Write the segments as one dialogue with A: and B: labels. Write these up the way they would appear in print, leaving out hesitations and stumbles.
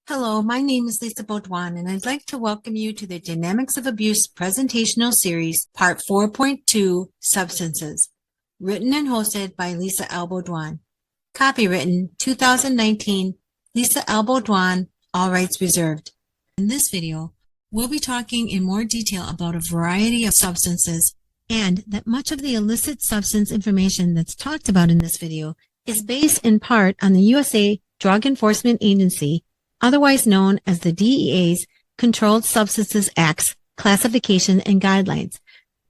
A: Hello, my name is Lisa Baudouin, and I'd like to welcome you to the Dynamics of Abuse presentational series, Part 4.2, Substances, written and hosted by Lisa L. Baudouin. Copywritten 2019, Lisa L. Baudouin, all rights reserved. In this video, we'll be talking in more detail about a variety of substances, and that much of the illicit substance information that's talked about in this video is based in part on the USA Drug Enforcement Agency, otherwise known as the DEA's Controlled Substances Act's classification and guidelines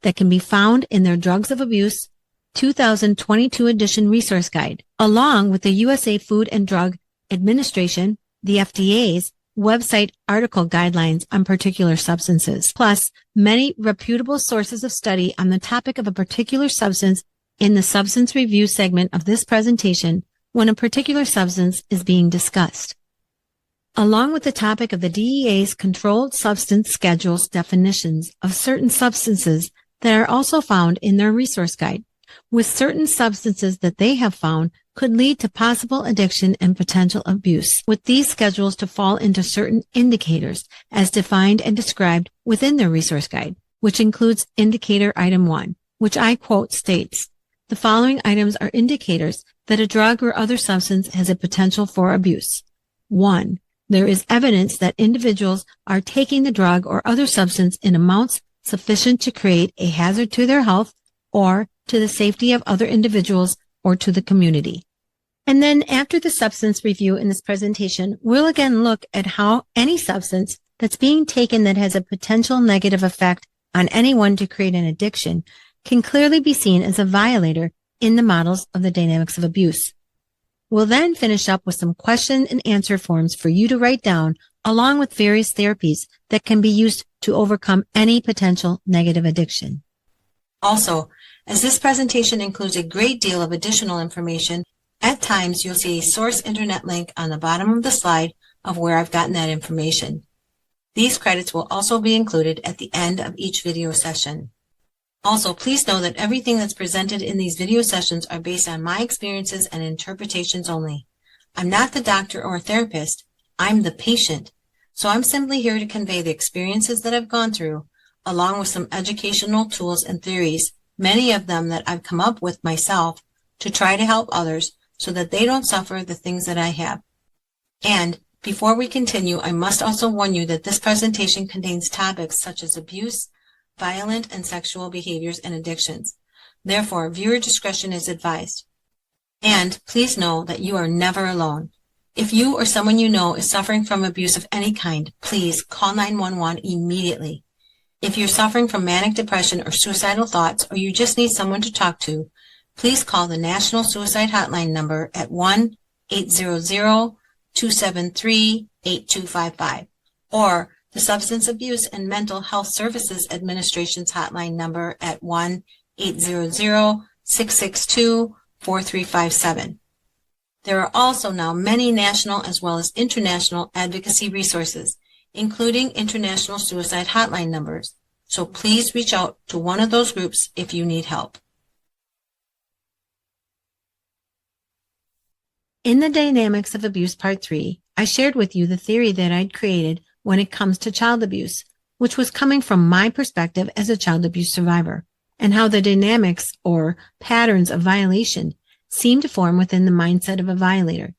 A: that can be found in their Drugs of Abuse 2022 edition resource guide, along with the USA Food and Drug Administration, the FDA's website article guidelines on particular substances, plus many reputable sources of study on the topic of a particular substance in the substance review segment of this presentation when a particular substance is being discussed, along with the topic of the DEA's Controlled Substance Schedule's definitions of certain substances that are also found in their resource guide, with certain substances that they have found could lead to possible addiction and potential abuse, with these schedules to fall into certain indicators as defined and described within their resource guide, which includes Indicator Item 1, which I quote states, "The following items are indicators that a drug or other substance has a potential for abuse. 1. There is evidence that individuals are taking the drug or other substance in amounts sufficient to create a hazard to their health or to the safety of other individuals or to the community." And then after the substance review in this presentation, we'll again look at how any substance that's being taken that has a potential negative effect on anyone to create an addiction can clearly be seen as a violator in the models of the dynamics of abuse. We'll then finish up with some question and answer forms for you to write down, along with various therapies that can be used to overcome any potential negative addiction. Also, as this presentation includes a great deal of additional information, at times you'll see a source internet link on the bottom of the slide of where I've gotten that information. These credits will also be included at the end of each video session. Also, please know that everything that's presented in these video sessions are based on my experiences and interpretations only. I'm not the doctor or therapist, I'm the patient. So I'm simply here to convey the experiences that I've gone through, along with some educational tools and theories, many of them that I've come up with myself, to try to help others so that they don't suffer the things that I have. And before we continue, I must also warn you that this presentation contains topics such as abuse, violent and sexual behaviors, and addictions. Therefore, viewer discretion is advised. And please know that you are never alone. If you or someone you know is suffering from abuse of any kind, please call 911 immediately. If you're suffering from manic depression or suicidal thoughts, or you just need someone to talk to, please call the National Suicide Hotline number at 1-800-273-8255, or the Substance Abuse and Mental Health Services Administration's hotline number at 1-800-662-4357. There are also now many national as well as international advocacy resources, including international suicide hotline numbers. So please reach out to one of those groups if you need help. In the Dynamics of Abuse Part 3, I shared with you the theory that I'd created when it comes to child abuse, which was coming from my perspective as a child abuse survivor, and how the dynamics or patterns of violation seem to form within the mindset of a violator.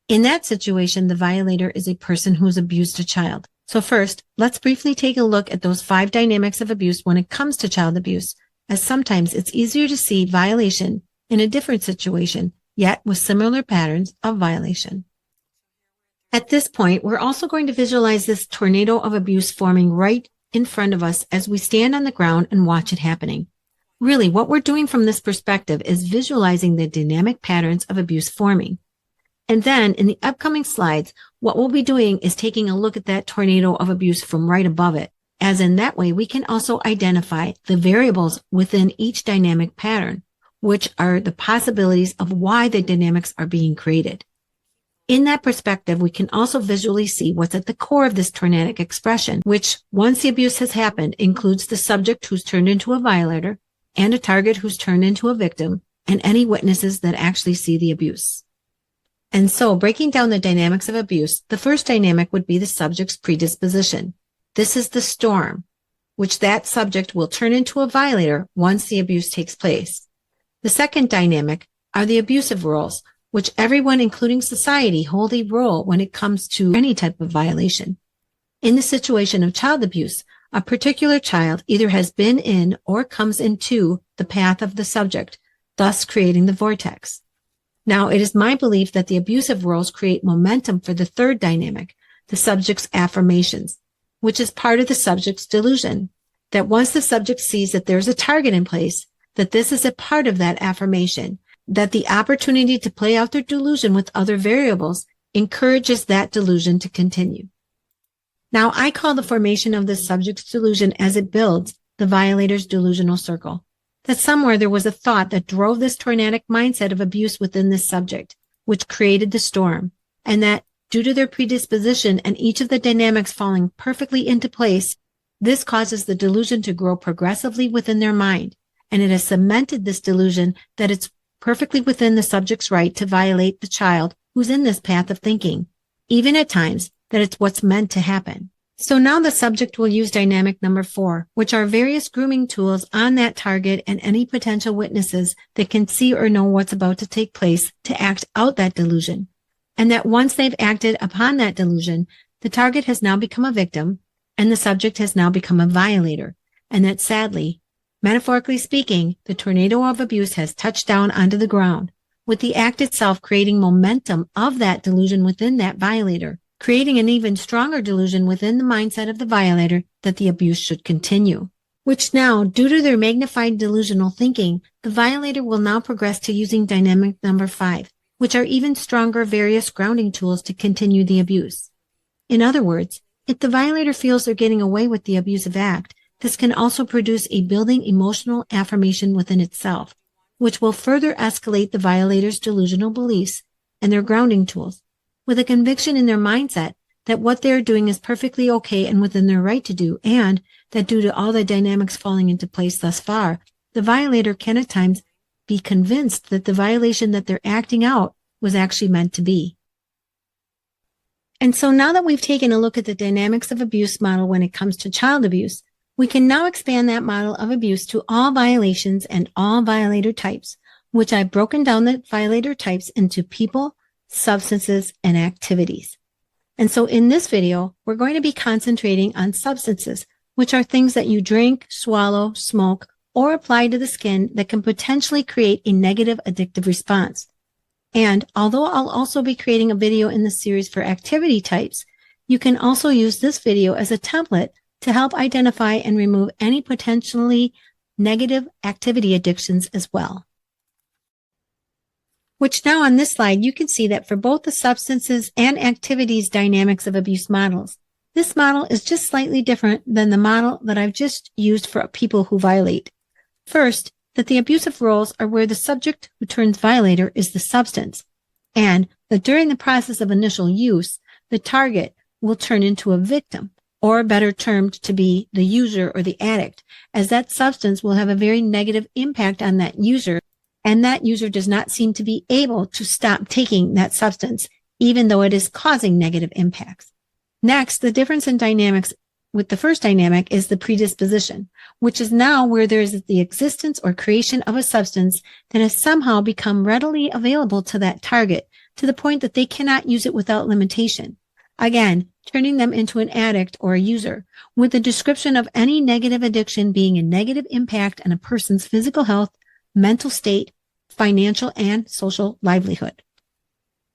A: In that situation, the violator is a person who's abused a child. So first, let's briefly take a look at those 5 dynamics of abuse when it comes to child abuse, as sometimes it's easier to see violation in a different situation, yet with similar patterns of violation. At this point, we're also going to visualize this tornado of abuse forming right in front of us as we stand on the ground and watch it happening. Really, what we're doing from this perspective is visualizing the dynamic patterns of abuse forming. And then in the upcoming slides, what we'll be doing is taking a look at that tornado of abuse from right above it, as in that way we can also identify the variables within each dynamic pattern, which are the possibilities of why the dynamics are being created. In that perspective, we can also visually see what's at the core of this tornadic expression, which, once the abuse has happened, includes the subject who's turned into a violator and a target who's turned into a victim, and any witnesses that actually see the abuse. And so, breaking down the dynamics of abuse, the first dynamic would be the subject's predisposition. This is the storm, which that subject will turn into a violator once the abuse takes place. The second dynamic are the abusive roles, which everyone, including society, hold a role when it comes to any type of violation. In the situation of child abuse, a particular child either has been in or comes into the path of the subject, thus creating the vortex. Now, it is my belief that the abusive roles create momentum for the third dynamic, the subject's affirmations, which is part of the subject's delusion, that once the subject sees that there's a target in place, that this is a part of that affirmation, that the opportunity to play out their delusion with other variables encourages that delusion to continue. Now, I call the formation of the subject's delusion as it builds the violator's delusional circle. That somewhere there was a thought that drove this tornadic mindset of abuse within this subject, which created the storm, and that due to their predisposition and each of the dynamics falling perfectly into place, this causes the delusion to grow progressively within their mind, and it has cemented this delusion that it's perfectly within the subject's right to violate the child who's in this path of thinking, even at times that it's what's meant to happen. So now the subject will use dynamic number 4, which are various grooming tools on that target and any potential witnesses that can see or know what's about to take place to act out that delusion. And that once they've acted upon that delusion, the target has now become a victim and the subject has now become a violator. And that sadly, metaphorically speaking, the tornado of abuse has touched down onto the ground, with the act itself creating momentum of that delusion within that violator, creating an even stronger delusion within the mindset of the violator that the abuse should continue. Which now, due to their magnified delusional thinking, the violator will now progress to using dynamic number 5, which are even stronger various grounding tools to continue the abuse. In other words, if the violator feels they're getting away with the abusive act, this can also produce a building emotional affirmation within itself, which will further escalate the violator's delusional beliefs and their grounding tools, with a conviction in their mindset that what they're doing is perfectly okay and within their right to do, and that due to all the dynamics falling into place thus far, the violator can at times be convinced that the violation that they're acting out was actually meant to be. And so now that we've taken a look at the dynamics of abuse model when it comes to child abuse, we can now expand that model of abuse to all violations and all violator types, which I've broken down the violator types into people, substances, and activities. And so in this video, we're going to be concentrating on substances, which are things that you drink, swallow, smoke, or apply to the skin that can potentially create a negative addictive response. And although I'll also be creating a video in the series for activity types, you can also use this video as a template to help identify and remove any potentially negative activity addictions as well. Which now on this slide, you can see that for both the substances and activities dynamics of abuse models, this model is just slightly different than the model that I've just used for people who violate. First, that the abusive roles are where the subject who turns violator is the substance, and that during the process of initial use, the target will turn into a victim, or better termed to be the user or the addict, as that substance will have a very negative impact on that user, and that user does not seem to be able to stop taking that substance, even though it is causing negative impacts. Next, the difference in dynamics with the first dynamic is the predisposition, which is now where there is the existence or creation of a substance that has somehow become readily available to that target to the point that they cannot use it without limitation. Again, turning them into an addict or a user, with the description of any negative addiction being a negative impact on a person's physical health, mental state, financial, and social livelihood.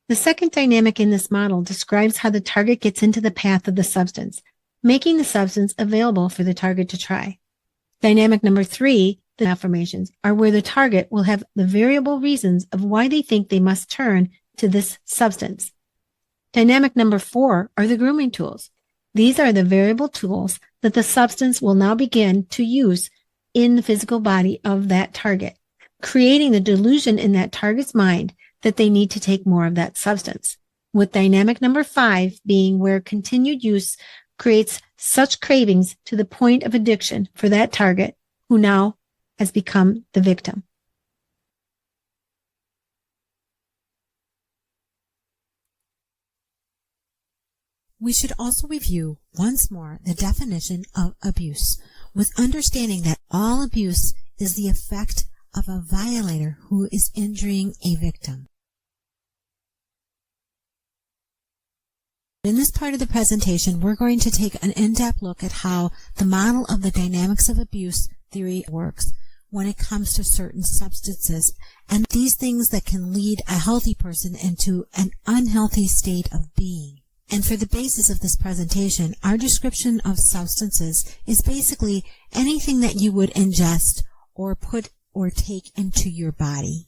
A: The second dynamic in this model describes how the target gets into the path of the substance, making the substance available for the target to try. Dynamic number 3, the affirmations, are where the target will have the variable reasons of why they think they must turn to this substance. Dynamic number 4 are the grooming tools. These are the variable tools that the substance will now begin to use in the physical body of that target, creating the delusion in that target's mind that they need to take more of that substance, with dynamic number 5 being where continued use creates such cravings to the point of addiction for that target who now has become the victim. We should also review once more the definition of abuse, with understanding that all abuse is the effect of a violator who is injuring a victim. In this part of the presentation, we're going to take an in-depth look at how the model of the dynamics of abuse theory works when it comes to certain substances, and these things that can lead a healthy person into an unhealthy state of being. And for the basis of this presentation, our description of substances is basically anything that you would ingest or put or take into your body.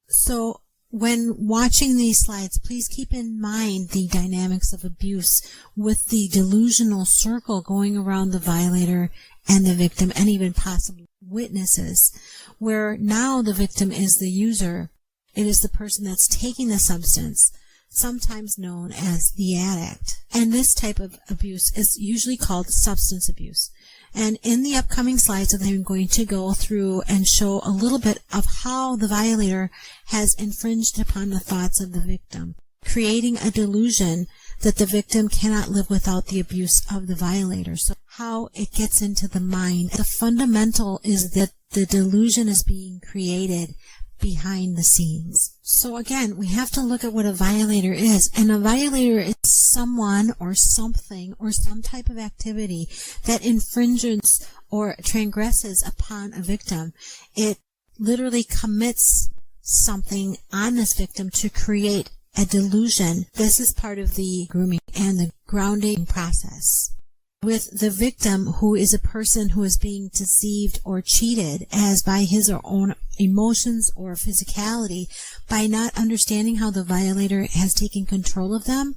A: So when watching these slides, please keep in mind the dynamics of abuse with the delusional circle going around the violator and the victim and even possible witnesses, where now the victim is the user. It is the person that's taking the substance, sometimes known as the addict. And this type of abuse is usually called substance abuse. And in the upcoming slides, I'm going to go through and show a little bit of how the violator has infringed upon the thoughts of the victim, creating a delusion that the victim cannot live without the abuse of the violator. So how it gets into the mind. The fundamental is that the delusion is being created behind the scenes. So again, we have to look at what a violator is. And a violator is someone or something or some type of activity that infringes or transgresses upon a victim. It literally commits something on this victim to create a delusion. This is part of the grooming and the grounding process. With the victim, who is a person who is being deceived or cheated as by his or own emotions or physicality, by not understanding how the violator has taken control of them,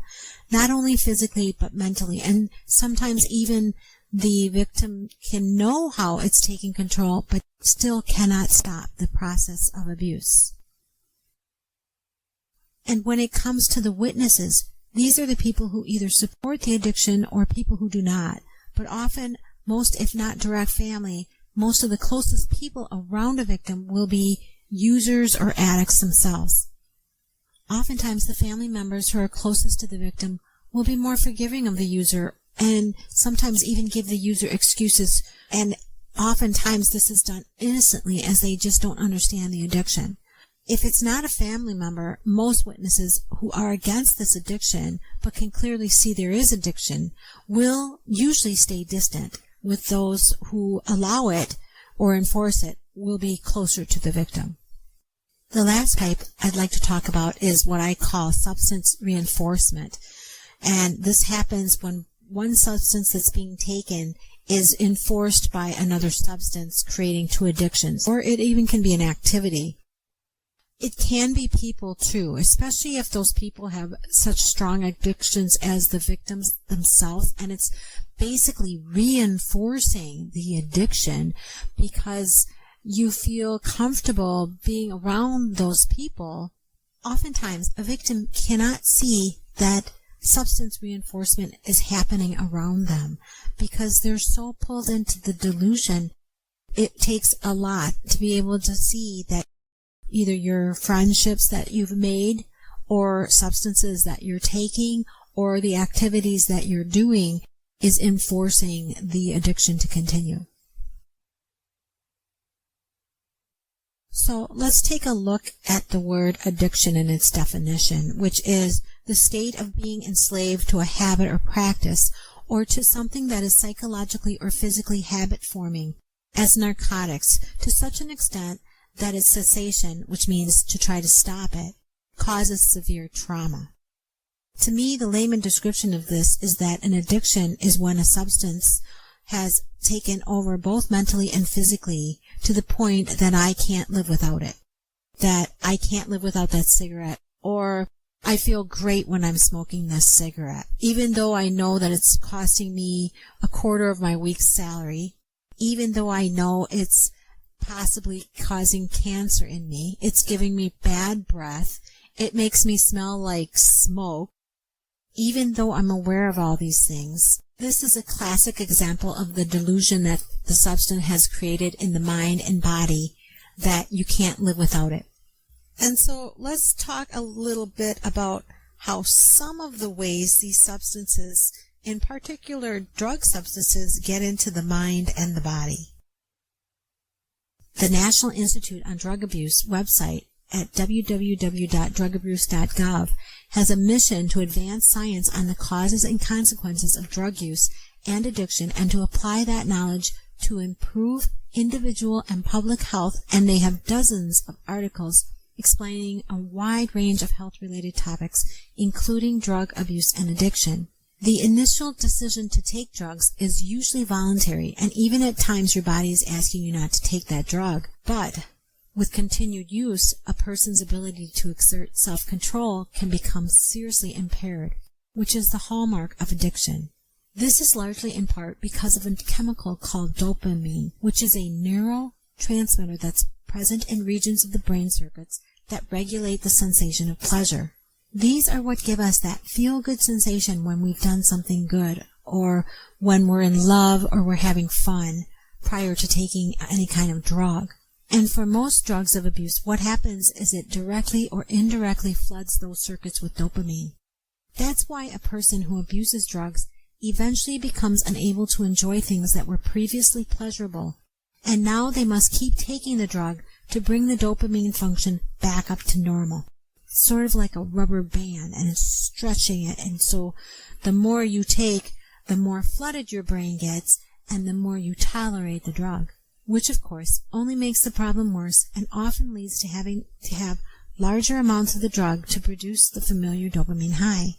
A: not only physically but mentally. And sometimes even the victim can know how it's taking control but still cannot stop the process of abuse. And when it comes to the witnesses, these are the people who either support the addiction or people who do not. But often, most if not direct family, most of the closest people around a victim will be users or addicts themselves. Oftentimes, the family members who are closest to the victim will be more forgiving of the user and sometimes even give the user excuses. And oftentimes, this is done innocently as they just don't understand the addiction. If it's not a family member, most witnesses who are against this addiction but can clearly see there is addiction will usually stay distant, with those who allow it or enforce it will be closer to the victim. The last type I'd like to talk about is what I call substance reinforcement. And this happens when one substance that's being taken is enforced by another substance, creating two addictions, or it even can be an activity. It can be people too, especially if those people have such strong addictions as the victims themselves, and it's basically reinforcing the addiction because you feel comfortable being around those people. Oftentimes, a victim cannot see that substance reinforcement is happening around them because they're so pulled into the delusion. It takes a lot to be able to see that either your friendships that you've made or substances that you're taking or the activities that you're doing is enforcing the addiction to continue. So let's take a look at the word addiction and its definition, which is the state of being enslaved to a habit or practice or to something that is psychologically or physically habit-forming, as narcotics, to such an extent that its cessation, which means to try to stop it, causes severe trauma. To me, the layman description of this is that an addiction is when a substance has taken over both mentally and physically to the point that I can't live without it, that I can't live without that cigarette, or I feel great when I'm smoking this cigarette, even though I know that it's costing me a quarter of my week's salary, even though I know it's possibly causing cancer in me, it's giving me bad breath, it makes me smell like smoke, even though I'm aware of all these things. This is a classic example of the delusion that the substance has created in the mind and body that you can't live without it. And so let's talk a little bit about how some of the ways these substances, in particular drug substances, get into the mind and the body. The National Institute on Drug Abuse website at www.drugabuse.gov has a mission to advance science on the causes and consequences of drug use and addiction and to apply that knowledge to improve individual and public health, and they have dozens of articles explaining a wide range of health-related topics, including drug abuse and addiction. The initial decision to take drugs is usually voluntary, and even at times your body is asking you not to take that drug. But with continued use, a person's ability to exert self-control can become seriously impaired, which is the hallmark of addiction. This is largely in part because of a chemical called dopamine, which is a neurotransmitter that's present in regions of the brain circuits that regulate the sensation of pleasure. These are what give us that feel-good sensation when we've done something good, or when we're in love or we're having fun prior to taking any kind of drug. And for most drugs of abuse, what happens is it directly or indirectly floods those circuits with dopamine. That's why a person who abuses drugs eventually becomes unable to enjoy things that were previously pleasurable, and now they must keep taking the drug to bring the dopamine function back up to normal. Sort of like a rubber band, and it's stretching it, and so the more you take, the more flooded your brain gets, and the more you tolerate the drug, which of course only makes the problem worse and often leads to having to have larger amounts of the drug to produce the familiar dopamine high.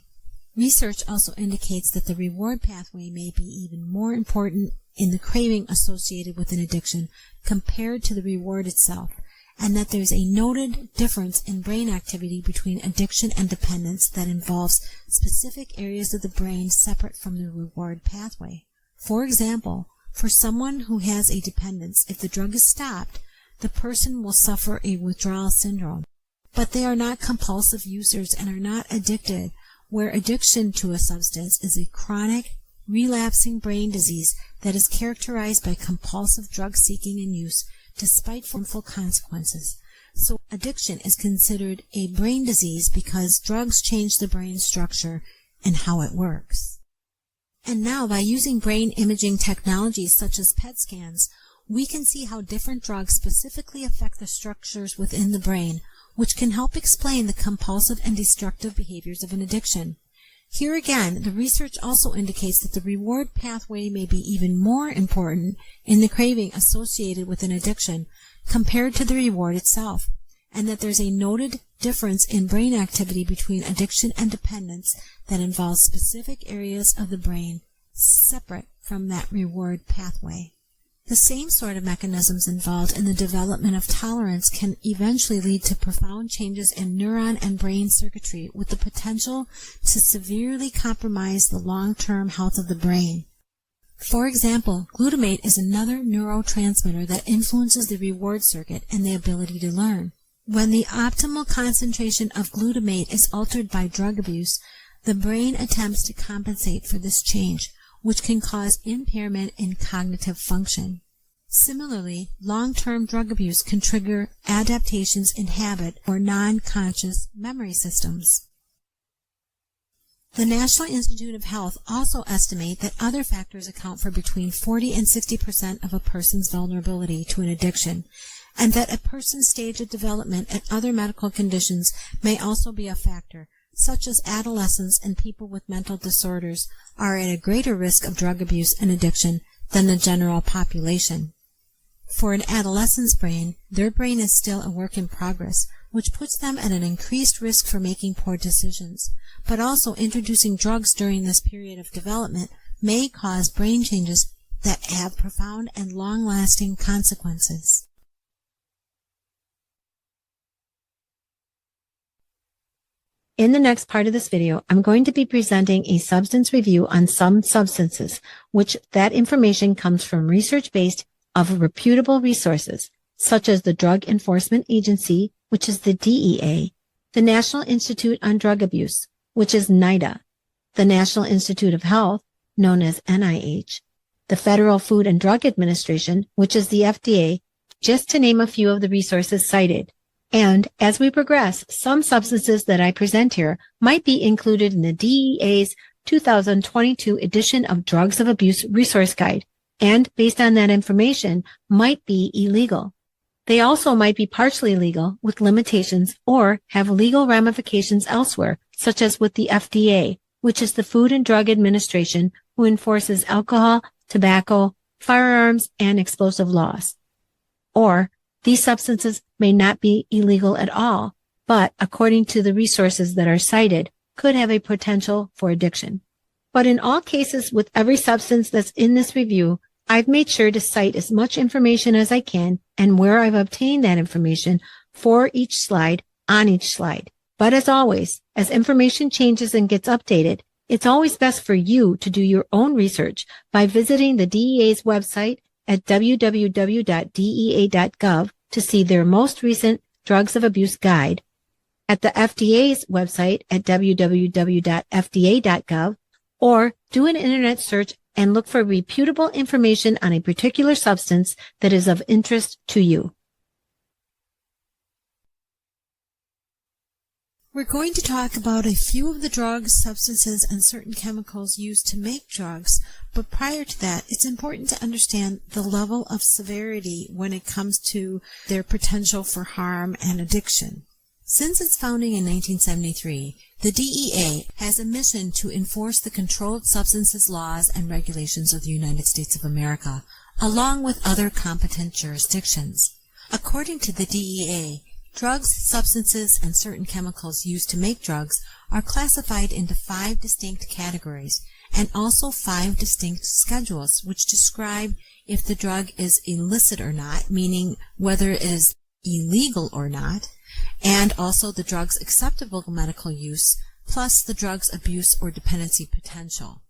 A: Research also indicates that the reward pathway may be even more important in the craving associated with an addiction compared to the reward itself, and that there's a noted difference in brain activity between addiction and dependence that involves specific areas of the brain separate from the reward pathway. For example, for someone who has a dependence, if the drug is stopped, the person will suffer a withdrawal syndrome. But they are not compulsive users and are not addicted, where addiction to a substance is a chronic, relapsing brain disease that is characterized by compulsive drug seeking and use despite harmful consequences. So addiction is considered a brain disease because drugs change the brain structure and how it works. And now, by using brain imaging technologies such as PET scans, we can see how different drugs specifically affect the structures within the brain, which can help explain the compulsive and destructive behaviors of an addiction. Here again, the research also indicates that the reward pathway may be even more important in the craving associated with an addiction compared to the reward itself, and that there's a noted difference in brain activity between addiction and dependence that involves specific areas of the brain separate from that reward pathway. The same sort of mechanisms involved in the development of tolerance can eventually lead to profound changes in neuron and brain circuitry with the potential to severely compromise the long-term health of the brain. For example, glutamate is another neurotransmitter that influences the reward circuit and the ability to learn. When the optimal concentration of glutamate is altered by drug abuse, the brain attempts to compensate for this change, which can cause impairment in cognitive function. Similarly, long-term drug abuse can trigger adaptations in habit or non-conscious memory systems. The National Institute of Health also estimate that other factors account for between 40 and 60% of a person's vulnerability to an addiction, and that a person's stage of development and other medical conditions may also be a factor, such as adolescents and people with mental disorders are at a greater risk of drug abuse and addiction than the general population. For an adolescent's brain, their brain is still a work in progress, which puts them at an increased risk for making poor decisions. But also introducing drugs during this period of development may cause brain changes that have profound and long-lasting consequences. In the next part of this video, I'm going to be presenting a substance review on some substances, which that information comes from research-based of reputable resources, such as the Drug Enforcement Agency, which is the DEA, the National Institute on Drug Abuse, which is NIDA, the National Institute of Health, known as NIH, the Federal Food and Drug Administration, which is the FDA, just to name a few of the resources cited. And as we progress, some substances that I present here might be included in the DEA's 2022 edition of Drugs of Abuse Resource Guide, and based on that information, might be illegal. They also might be partially legal with limitations or have legal ramifications elsewhere, such as with the FDA, which is the Food and Drug Administration, who enforces alcohol, tobacco, firearms, and explosive laws. Or these substances may not be illegal at all, but according to the resources that are cited, could have a potential for addiction. But in all cases with every substance that's in this review, I've made sure to cite as much information as I can and where I've obtained that information for each slide on each slide. But as always, as information changes and gets updated, it's always best for you to do your own research by visiting the DEA's website at www.dea.gov to see their most recent Drugs of Abuse Guide, at the FDA's website at www.fda.gov, or do an internet search and look for reputable information on a particular substance that is of interest to you. We're going to talk about a few of the drugs, substances, and certain chemicals used to make drugs, but prior to that, it's important to understand the level of severity when it comes to their potential for harm and addiction. Since its founding in 1973, the DEA has a mission to enforce the Controlled Substances Laws and Regulations of the United States of America, along with other competent jurisdictions. According to the DEA, drugs, substances, and certain chemicals used to make drugs are classified into 5 distinct categories and also 5 distinct schedules which describe if the drug is illicit or not, meaning whether it is illegal or not, and also the drug's acceptable medical use, plus the drug's abuse or dependency potential.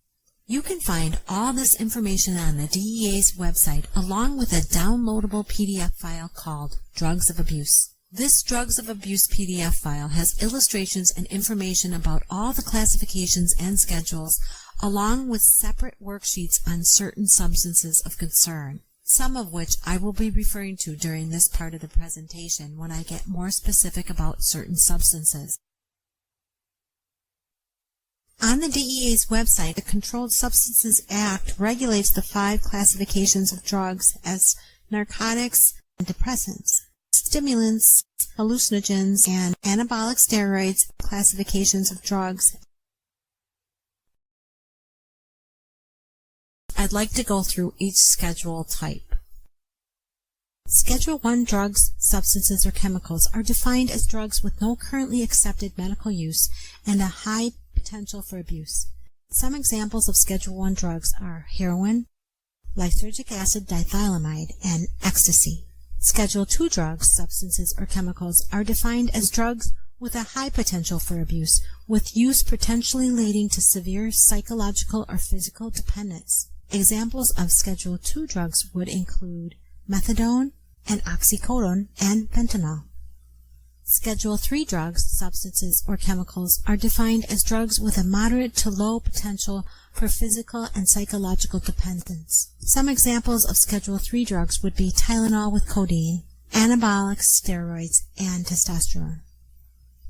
A: You can find all this information on the DEA's website along with a downloadable PDF file called Drugs of Abuse. This Drugs of Abuse PDF file has illustrations and information about all the classifications and schedules, along with separate worksheets on certain substances of concern, some of which I will be referring to during this part of the presentation when I get more specific about certain substances. On the DEA's website, the Controlled Substances Act regulates the 5 classifications of drugs as narcotics and depressants, stimulants, hallucinogens, and anabolic steroids classifications of drugs. I'd like to go through each schedule type. Schedule 1 drugs, substances, or chemicals are defined as drugs with no currently accepted medical use and a high potential for abuse. Some examples of Schedule 1 drugs are heroin, lysergic acid diethylamide, and ecstasy. Schedule 2 drugs, substances, or chemicals are defined as drugs with a high potential for abuse, with use potentially leading to severe psychological or physical dependence. Examples of Schedule 2 drugs would include methadone and oxycodone and fentanyl. Schedule 3 drugs, substances, or chemicals are defined as drugs with a moderate to low potential for physical and psychological dependence. Some examples of Schedule 3 drugs would be Tylenol with codeine, anabolic steroids, and testosterone.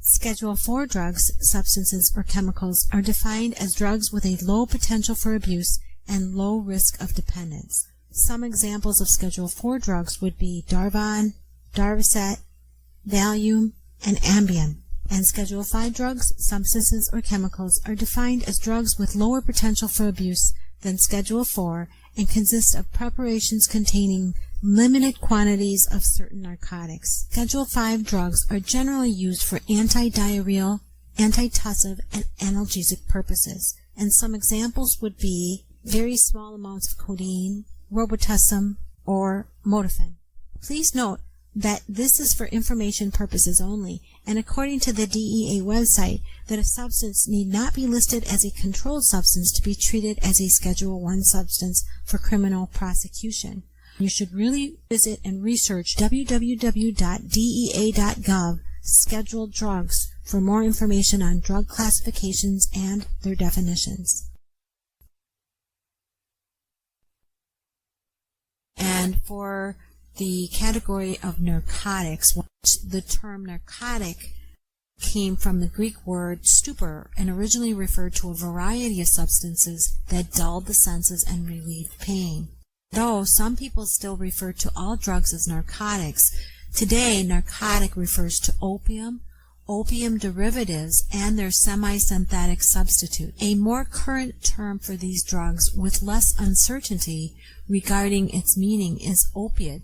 A: Schedule 4 drugs, substances, or chemicals are defined as drugs with a low potential for abuse and low risk of dependence. Some examples of Schedule 4 drugs would be Darvon, Darvocet, Valium, and Ambien. And Schedule 5 drugs, substances, or chemicals are defined as drugs with lower potential for abuse than Schedule 4 and consist of preparations containing limited quantities of certain narcotics. Schedule 5 drugs are generally used for anti-diarrheal, antitussive, and analgesic purposes, and some examples would be very small amounts of codeine, Robitussin, or Modafin. Please note that this is for information purposes only, and according to the DEA website, that a substance need not be listed as a controlled substance to be treated as a Schedule 1 substance for criminal prosecution. You should really visit and research www.dea.gov scheduled drugs for more information on drug classifications and their definitions. And for the category of narcotics, which the term narcotic came from the Greek word stupor and originally referred to a variety of substances that dulled the senses and relieved pain. Though some people still refer to all drugs as narcotics, today narcotic refers to opium, opium derivatives, and their semi-synthetic substitute, a more current term for these drugs with less uncertainty regarding its meaning is opiate.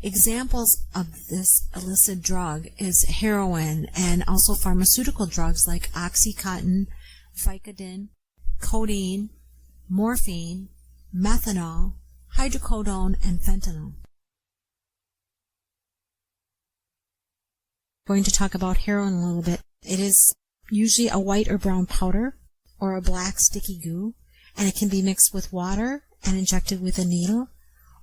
A: Examples of this illicit drug is heroin and also pharmaceutical drugs like Oxycontin, Vicodin, codeine, morphine, methanol, hydrocodone, and fentanyl. Going to talk about heroin a little bit. It is usually a white or brown powder or a black sticky goo, and it can be mixed with water and injected with a needle,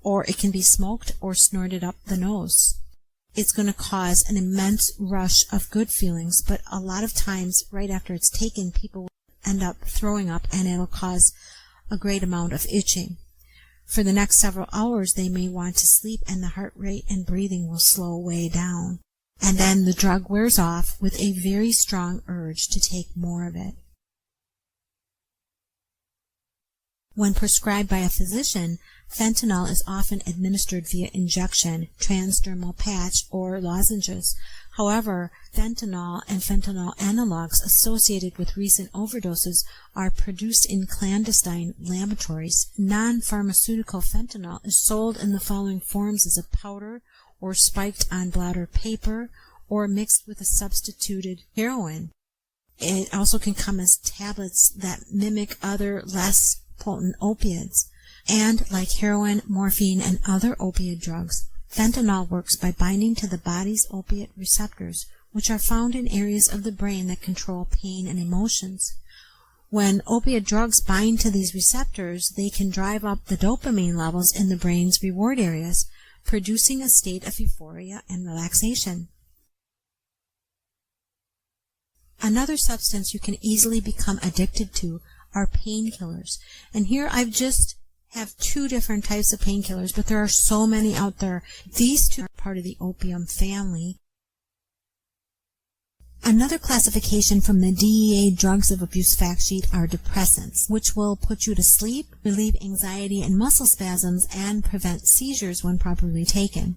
A: or it can be smoked or snorted up the nose. It's going to cause an immense rush of good feelings, but a lot of times right after it's taken, people will end up throwing up, and it'll cause a great amount of itching. For the next several hours, they may want to sleep, and the heart rate and breathing will slow way down. And then the drug wears off with a very strong urge to take more of it. When prescribed by a physician, fentanyl is often administered via injection, transdermal patch, or lozenges. However, fentanyl and fentanyl analogs associated with recent overdoses are produced in clandestine laboratories. Non-pharmaceutical fentanyl is sold in the following forms as a powder or spiked on blotter paper or mixed with a substituted heroin. It also can come as tablets that mimic other less potent opiates. And like heroin, morphine, and other opiate drugs, fentanyl works by binding to the body's opiate receptors, which are found in areas of the brain that control pain and emotions. When opiate drugs bind to these receptors, they can drive up the dopamine levels in the brain's reward areas, producing a state of euphoria and relaxation. Another substance you can easily become addicted to are painkillers. And here I've just have two different types of painkillers, but there are so many out there. These two are part of the opium family. Another classification from the DEA Drugs of Abuse fact sheet are depressants, which will put you to sleep, relieve anxiety and muscle spasms, and prevent seizures when properly taken.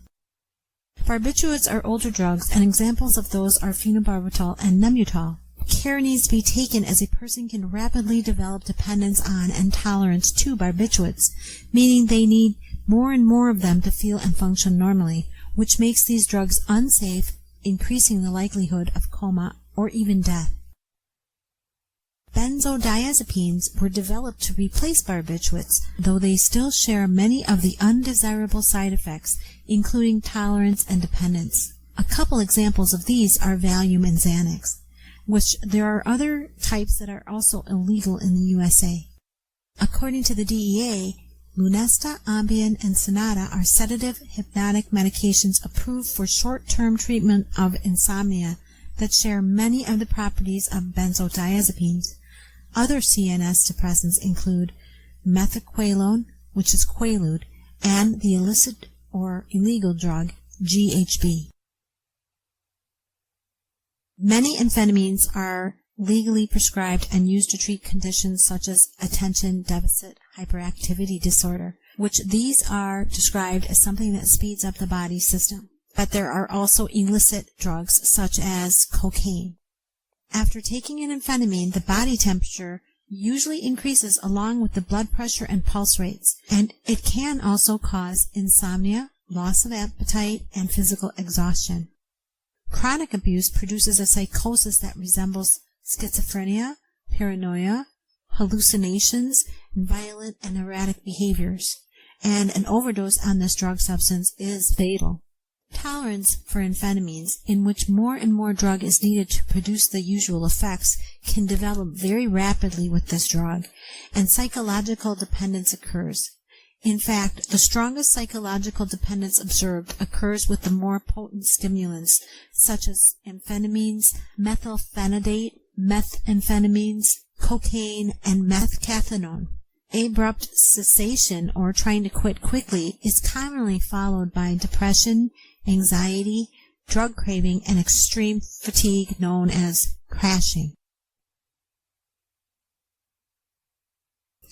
A: Barbiturates are older drugs, and examples of those are phenobarbital and Nembutal. Care needs to be taken as a person can rapidly develop dependence on and tolerance to barbiturates, meaning they need more and more of them to feel and function normally, which makes these drugs unsafe, increasing the likelihood of coma or even death. Benzodiazepines were developed to replace barbiturates, though they still share many of the undesirable side effects, including tolerance and dependence. A couple examples of these are Valium and Xanax, which there are other types that are also illegal in the USA. According to the DEA, Lunesta, Ambien, and Sonata are sedative hypnotic medications approved for short-term treatment of insomnia that share many of the properties of benzodiazepines. Other CNS depressants include methaqualone, which is Quaalude, and the illicit or illegal drug GHB. Many amphetamines are legally prescribed and used to treat conditions such as attention deficit hyperactivity disorder, which these are described as something that speeds up the body system. But there are also illicit drugs such as cocaine. After taking an amphetamine, the body temperature usually increases along with the blood pressure and pulse rates, and it can also cause insomnia, loss of appetite, and physical exhaustion. Chronic abuse produces a psychosis that resembles schizophrenia, paranoia, hallucinations, and violent and erratic behaviors, and an overdose on this drug substance is fatal. Tolerance for amphetamines, in which more and more drug is needed to produce the usual effects, can develop very rapidly with this drug, and psychological dependence occurs. In fact, the strongest psychological dependence observed occurs with the more potent stimulants, such as amphetamines, methylphenidate, methamphetamines, cocaine, and methcathinone. Abrupt cessation, or trying to quit quickly, is commonly followed by depression, anxiety, drug craving, and extreme fatigue known as crashing.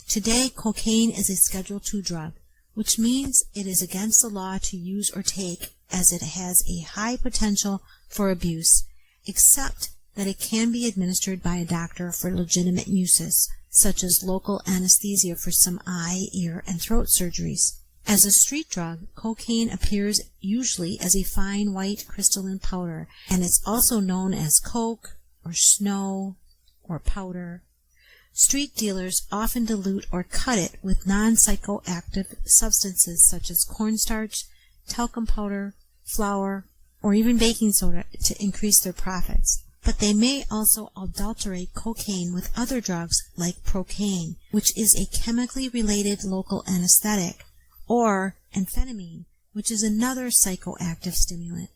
A: Today, cocaine is a Schedule II drug, which means it is against the law to use or take, as it has a high potential for abuse, except that it can be administered by a doctor for legitimate uses, such as local anesthesia for some eye, ear, and throat surgeries. As a street drug, cocaine appears usually as a fine white crystalline powder, and it's also known as coke, or snow, or powder. Street dealers often dilute or cut it with non-psychoactive substances such as cornstarch, talcum powder, flour, or even baking soda to increase their profits. But they may also adulterate cocaine with other drugs like procaine, which is a chemically related local anesthetic, or amphetamine, which is another psychoactive stimulant.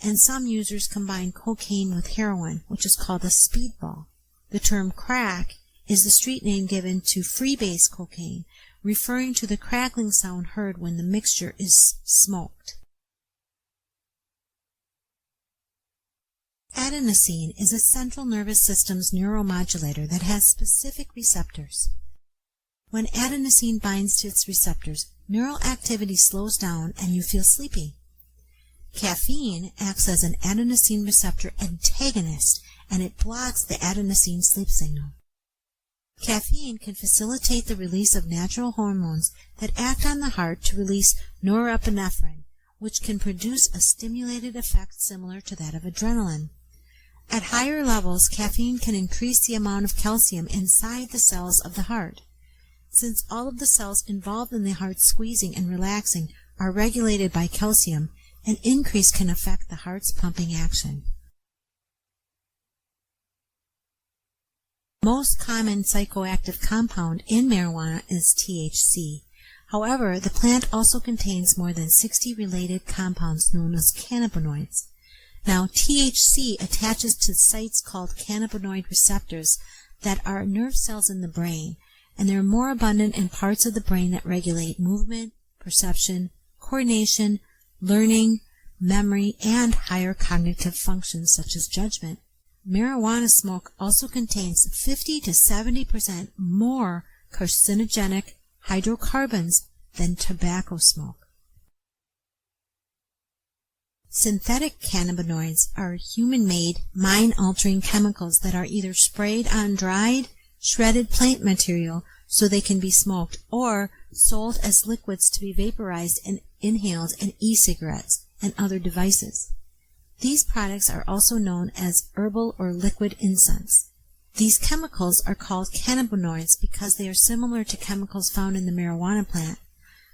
A: And some users combine cocaine with heroin, which is called a speedball. The term crack is the street name given to freebase cocaine, referring to the crackling sound heard when the mixture is smoked. Adenosine is a central nervous system's neuromodulator that has specific receptors. When adenosine binds to its receptors, neural activity slows down and you feel sleepy. Caffeine acts as an adenosine receptor antagonist, and it blocks the adenosine sleep signal. Caffeine can facilitate the release of natural hormones that act on the heart to release norepinephrine, which can produce a stimulated effect similar to that of adrenaline. At higher levels, caffeine can increase the amount of calcium inside the cells of the heart. Since all of the cells involved in the heart squeezing and relaxing are regulated by calcium, an increase can affect the heart's pumping action. Most common psychoactive compound in marijuana is THC. However, the plant also contains more than 60 related compounds known as cannabinoids. Now, THC attaches to sites called cannabinoid receptors that are nerve cells in the brain, and they're more abundant in parts of the brain that regulate movement, perception, coordination, learning, memory, and higher cognitive functions such as judgment. Marijuana smoke also contains 50 to 70% more carcinogenic hydrocarbons than tobacco smoke. Synthetic cannabinoids are human-made, mind-altering chemicals that are either sprayed on dried, shredded plant material so they can be smoked, or sold as liquids to be vaporized and inhaled in e-cigarettes and other devices. These products are also known as herbal or liquid incense. These chemicals are called cannabinoids because they are similar to chemicals found in the marijuana plant.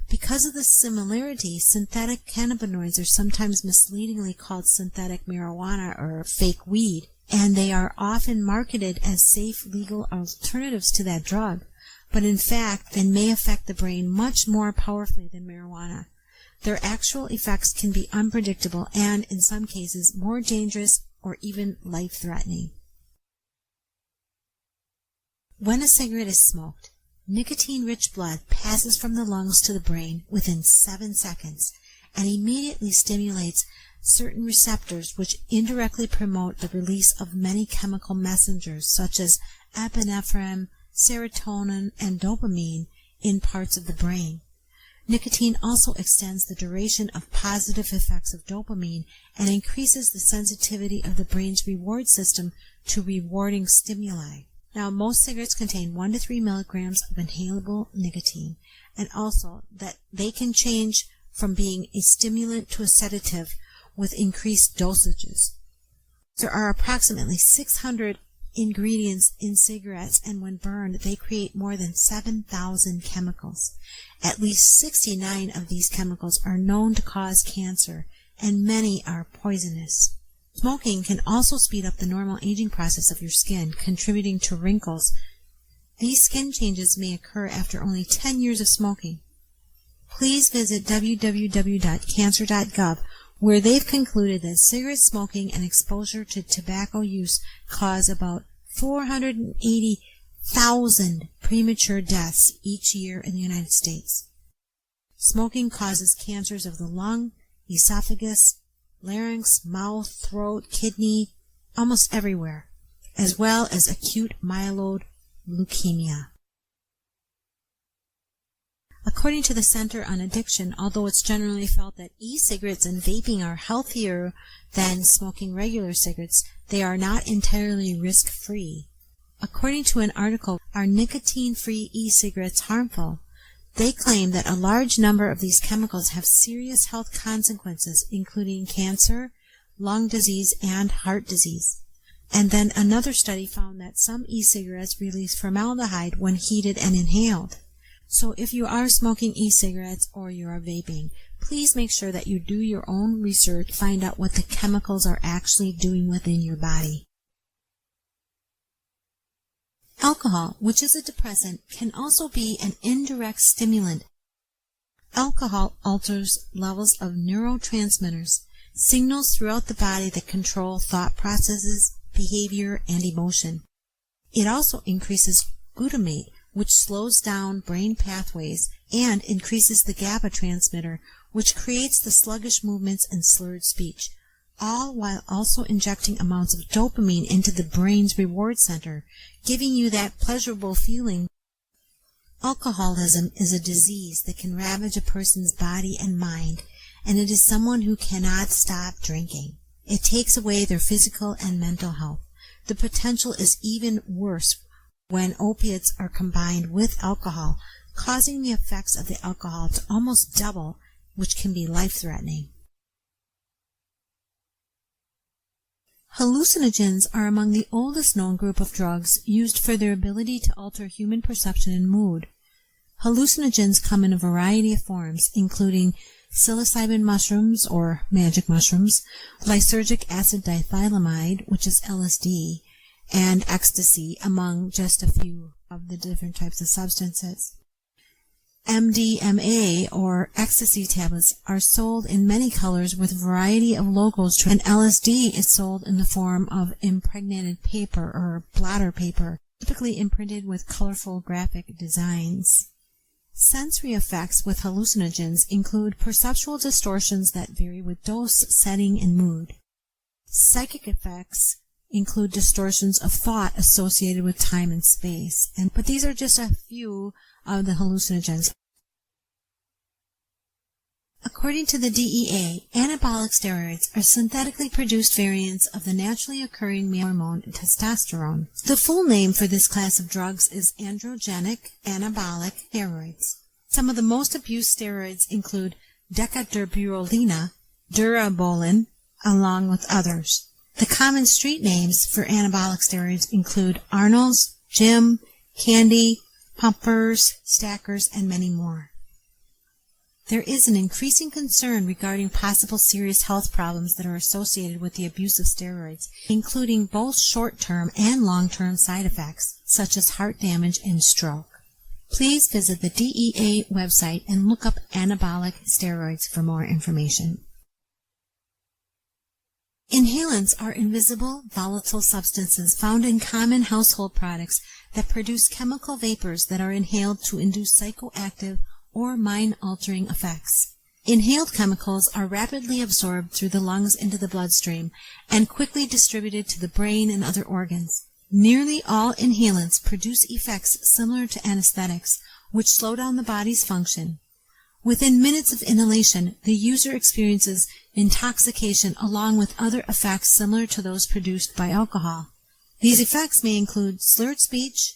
A: Because of this similarity, synthetic cannabinoids are sometimes misleadingly called synthetic marijuana or fake weed, and they are often marketed as safe legal alternatives to that drug, but in fact they may affect the brain much more powerfully than marijuana. Their actual effects can be unpredictable and, in some cases, more dangerous or even life-threatening. When a cigarette is smoked, nicotine-rich blood passes from the lungs to the brain within 7 seconds and immediately stimulates certain receptors which indirectly promote the release of many chemical messengers such as epinephrine, serotonin, and dopamine in parts of the brain. Nicotine also extends the duration of positive effects of dopamine and increases the sensitivity of the brain's reward system to rewarding stimuli. Now, most cigarettes contain 1 to 3 milligrams of inhalable nicotine, and also that they can change from being a stimulant to a sedative with increased dosages. There are approximately 600 ingredients in cigarettes, and when burned, they create more than 7,000 chemicals. At least 69 of these chemicals are known to cause cancer, and many are poisonous. Smoking can also speed up the normal aging process of your skin, contributing to wrinkles. These skin changes may occur after only 10 years of smoking. Please visit www.cancer.gov, where they've concluded that cigarette smoking and exposure to tobacco use cause about 480 1,000 premature deaths each year in the United States. Smoking causes cancers of the lung, esophagus, larynx, mouth, throat, kidney, almost everywhere, as well as acute myeloid leukemia. According to the Center on Addiction, although it's generally felt that e-cigarettes and vaping are healthier than smoking regular cigarettes, they are not entirely risk-free. According to an article, "Are nicotine-free e-cigarettes harmful?" They claim that a large number of these chemicals have serious health consequences, including cancer, lung disease, and heart disease. And then another study found that some e-cigarettes release formaldehyde when heated and inhaled. So if you are smoking e-cigarettes or you are vaping, please make sure that you do your own research, find out what the chemicals are actually doing within your body. Alcohol, which is a depressant, can also be an indirect stimulant. Alcohol alters levels of neurotransmitters, signals throughout the body that control thought processes, behavior, and emotion. It also increases glutamate, which slows down brain pathways, and increases the GABA transmitter, which creates the sluggish movements and slurred speech, all while also injecting amounts of dopamine into the brain's reward center, giving you that pleasurable feeling. Alcoholism is a disease that can ravage a person's body and mind, and it is someone who cannot stop drinking. It takes away their physical and mental health. The potential is even worse when opiates are combined with alcohol, causing the effects of the alcohol to almost double, which can be life-threatening. Hallucinogens are among the oldest known group of drugs used for their ability to alter human perception and mood. Hallucinogens come in a variety of forms, including psilocybin mushrooms or magic mushrooms, lysergic acid dithylamide, which is LSD, and ecstasy, among just a few of the different types of substances. MDMA, or ecstasy tablets, are sold in many colors with a variety of logos, and LSD is sold in the form of impregnated paper or blotter paper, typically imprinted with colorful graphic designs. Sensory effects with hallucinogens include perceptual distortions that vary with dose, setting, and mood. Psychic effects include distortions of thought associated with time and space, but these are just a few of the hallucinogens. According to the DEA, anabolic steroids are synthetically produced variants of the naturally occurring male hormone testosterone. The full name for this class of drugs is androgenic anabolic steroids. Some of the most abused steroids include decaderburolina, durabolin, along with others. The common street names for anabolic steroids include Arnold's, Jim, Candy, Pumpers, Stackers, and many more. There is an increasing concern regarding possible serious health problems that are associated with the abuse of steroids, including both short-term and long-term side effects, such as heart damage and stroke. Please visit the DEA website and look up anabolic steroids for more information. Inhalants are invisible, volatile substances found in common household products that produce chemical vapors that are inhaled to induce psychoactive or mind-altering effects. Inhaled chemicals are rapidly absorbed through the lungs into the bloodstream and quickly distributed to the brain and other organs. Nearly all inhalants produce effects similar to anesthetics, which slow down the body's function. Within minutes of inhalation, the user experiences intoxication along with other effects similar to those produced by alcohol. These effects may include slurred speech,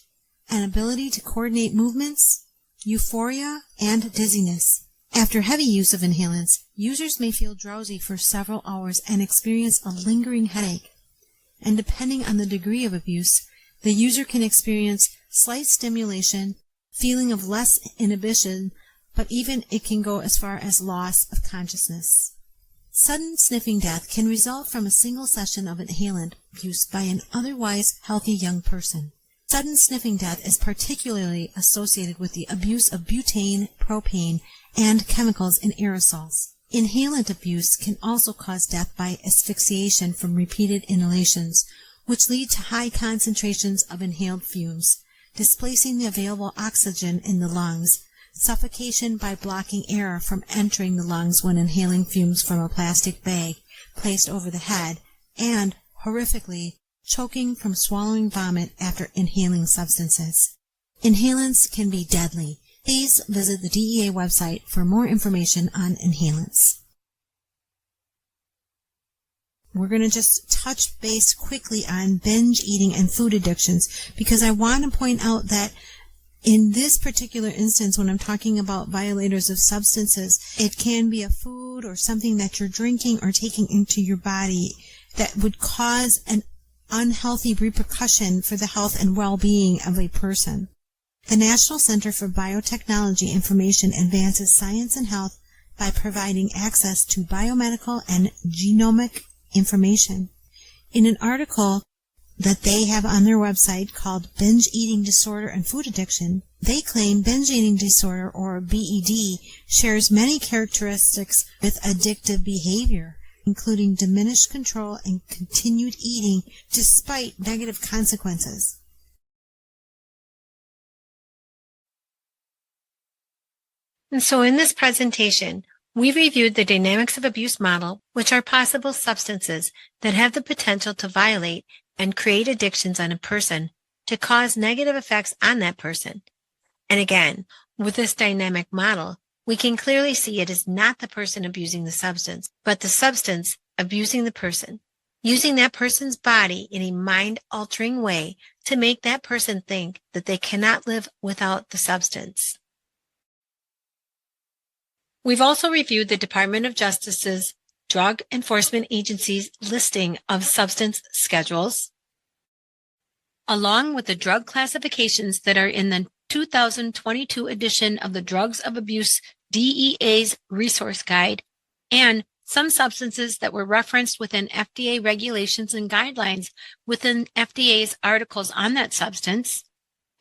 A: an ability to coordinate movements, euphoria, and dizziness. After heavy use of inhalants, users may feel drowsy for several hours and experience a lingering headache. And depending on the degree of abuse, the user can experience slight stimulation, feeling of less inhibition, but even it can go as far as loss of consciousness. Sudden sniffing death can result from a single session of inhalant use by an otherwise healthy young person. Sudden sniffing death is particularly associated with the abuse of butane, propane, and chemicals in aerosols. Inhalant abuse can also cause death by asphyxiation from repeated inhalations, which lead to high concentrations of inhaled fumes. displacing the available oxygen in the lungs, suffocation by blocking air from entering the lungs when inhaling fumes from a plastic bag placed over the head, and, horrifically, choking from swallowing vomit after inhaling substances. Inhalants can be deadly. Please visit the DEA website for more information on inhalants. We're going to just touch base quickly on binge eating and food addictions, because I want to point out that in this particular instance, when I'm talking about violators of substances, it can be a food or something that you're drinking or taking into your body that would cause an unhealthy repercussion for the health and well-being of a person. The National Center for Biotechnology Information advances science and health by providing access to biomedical and genomic information. In an article that they have on their website called Binge Eating Disorder and Food Addiction, they claim binge eating disorder, or BED, shares many characteristics with addictive behavior, including diminished control and continued eating despite negative consequences. And so in this presentation, we reviewed the dynamics of abuse model, which are possible substances that have the potential to violate and create addictions on a person to cause negative effects on that person. And again, with this dynamic model, we can clearly see it is not the person abusing the substance, but the substance abusing the person, using that person's body in a mind-altering way to make that person think that they cannot live without the substance. We've also reviewed the Department of Justice's Drug Enforcement Agency's listing of substance schedules, along with the drug classifications that are in the 2022 edition of the Drugs of Abuse DEA's Resource Guide, and some substances that were referenced within FDA regulations and guidelines within FDA's articles on that substance,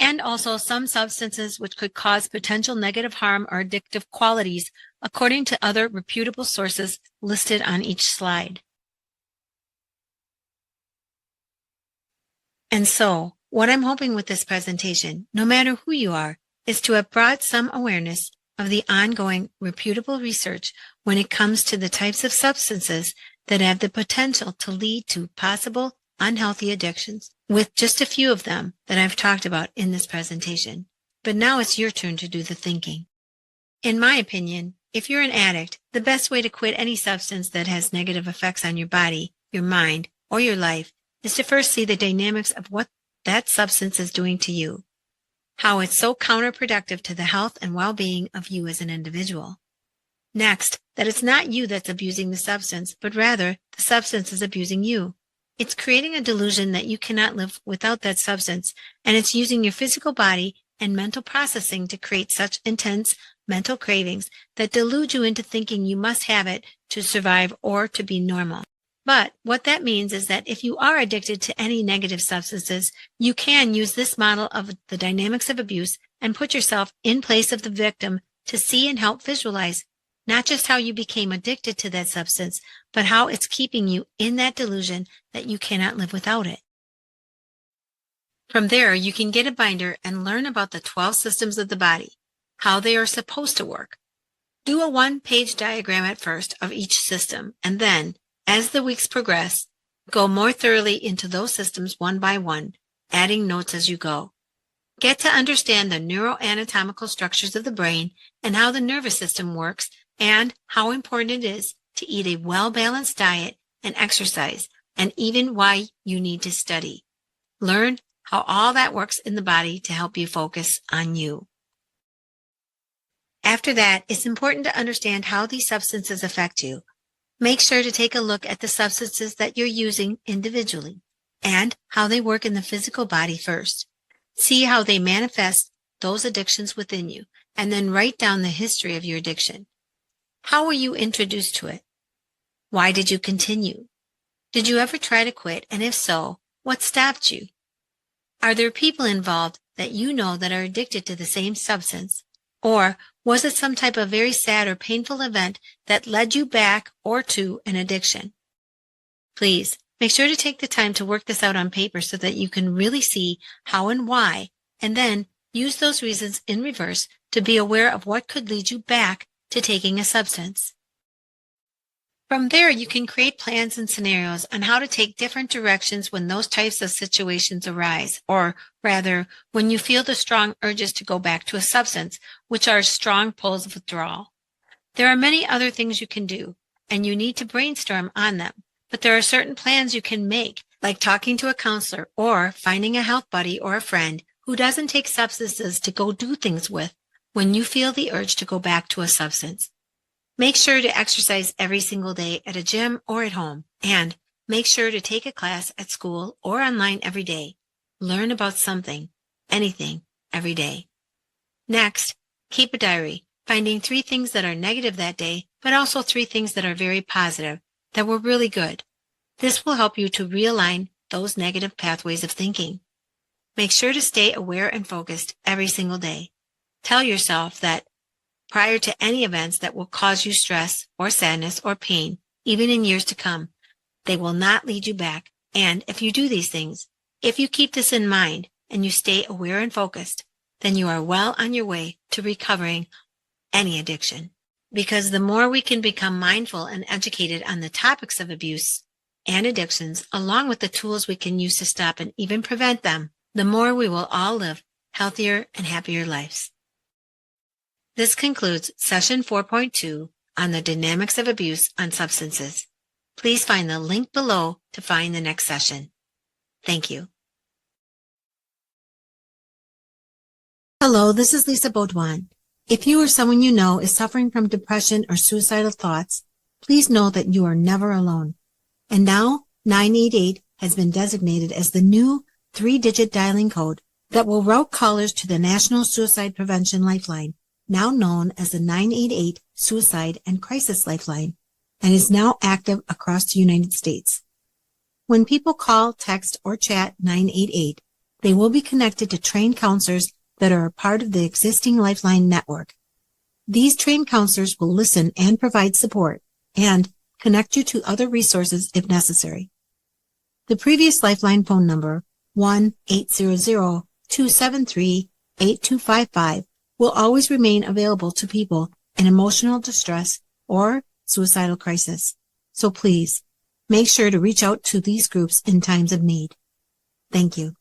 A: and also some substances which could cause potential negative harm or addictive qualities according to other reputable sources listed on each slide. And so, what I'm hoping with this presentation, no matter who you are, is to have brought some awareness of the ongoing reputable research when it comes to the types of substances that have the potential to lead to possible unhealthy addictions, with just a few of them that I've talked about in this presentation. But now it's your turn to do the thinking. In my opinion, if you're an addict, the best way to quit any substance that has negative effects on your body, your mind, or your life is to first see the dynamics of what that substance is doing to you, how it's so counterproductive to the health and well-being of you as an individual. Next, that it's not you that's abusing the substance, but rather the substance is abusing you. It's creating a delusion that you cannot live without that substance, and it's using your physical body and mental processing to create such intense mental cravings that delude you into thinking you must have it to survive or to be normal. But what that means is that if you are addicted to any negative substances, you can use this model of the dynamics of abuse and put yourself in place of the victim to see and help visualize not just how you became addicted to that substance, but how it's keeping you in that delusion that you cannot live without it. From there, you can get a binder and learn about the 12 systems of the body, how they are supposed to work. Do a one-page diagram at first of each system, and then, as the weeks progress, go more thoroughly into those systems one by one, adding notes as you go. Get to understand the neuroanatomical structures of the brain and how the nervous system works, and how important it is to eat a well-balanced diet and exercise, and even why you need to study. Learn how all that works in the body to help you focus on you. After that, it's important to understand how these substances affect you. Make sure to take a look at the substances that you're using individually and how they work in the physical body first. See how they manifest those addictions within you, and then write down the history of your addiction. How were you introduced to it? Why did you continue? Did you ever try to quit? And if so, what stopped you? Are there people involved that you know that are addicted to the same substance? Or was it some type of very sad or painful event that led you back or to an addiction? Please make sure to take the time to work this out on paper so that you can really see how and why and then use those reasons in reverse to be aware of what could lead you back to taking a substance. From there, you can create plans and scenarios on how to take different directions when those types of situations arise, or rather, when you feel the strong urges to go back to a substance, which are strong pulls of withdrawal. There are many other things you can do, and you need to brainstorm on them, but there are certain plans you can make, like talking to a counselor or finding a health buddy or a friend who doesn't take substances to go do things with when you feel the urge to go back to a substance. Make sure to exercise every single day at a gym or at home, and make sure to take a class at school or online every day. Learn about something, anything, every day. Next, keep a diary, finding 3 things that are negative that day, but also 3 things that are very positive, that were really good. This will help you to realign those negative pathways of thinking. Make sure to stay aware and focused every single day. Tell yourself that prior to any events that will cause you stress or sadness or pain, even in years to come, they will not lead you back. And if you do these things, if you keep this in mind and you stay aware and focused, then you are well on your way to recovering any addiction. Because the more we can become mindful and educated on the topics of abuse and addictions, along with the tools we can use to stop and even prevent them, the more we will all live healthier and happier lives. This concludes Session 4.2 on the dynamics of abuse on substances. Please find the link below to find the next session. Thank you. Hello, this is Lisa Baudouin. If you or someone you know is suffering from depression or suicidal thoughts, please know that you are never alone. And now, 988 has been designated as the new 3-digit dialing code that will route callers to the National Suicide Prevention Lifeline, now known as the 988 Suicide and Crisis Lifeline, and is now active across the United States. When people call, text, or chat 988, they will be connected to trained counselors that are a part of the existing Lifeline network. These trained counselors will listen and provide support and connect you to other resources if necessary. The previous Lifeline phone number, 1-800-273-8255, will always remain available to people in emotional distress or suicidal crisis. So please, make sure to reach out to these groups in times of need. Thank you.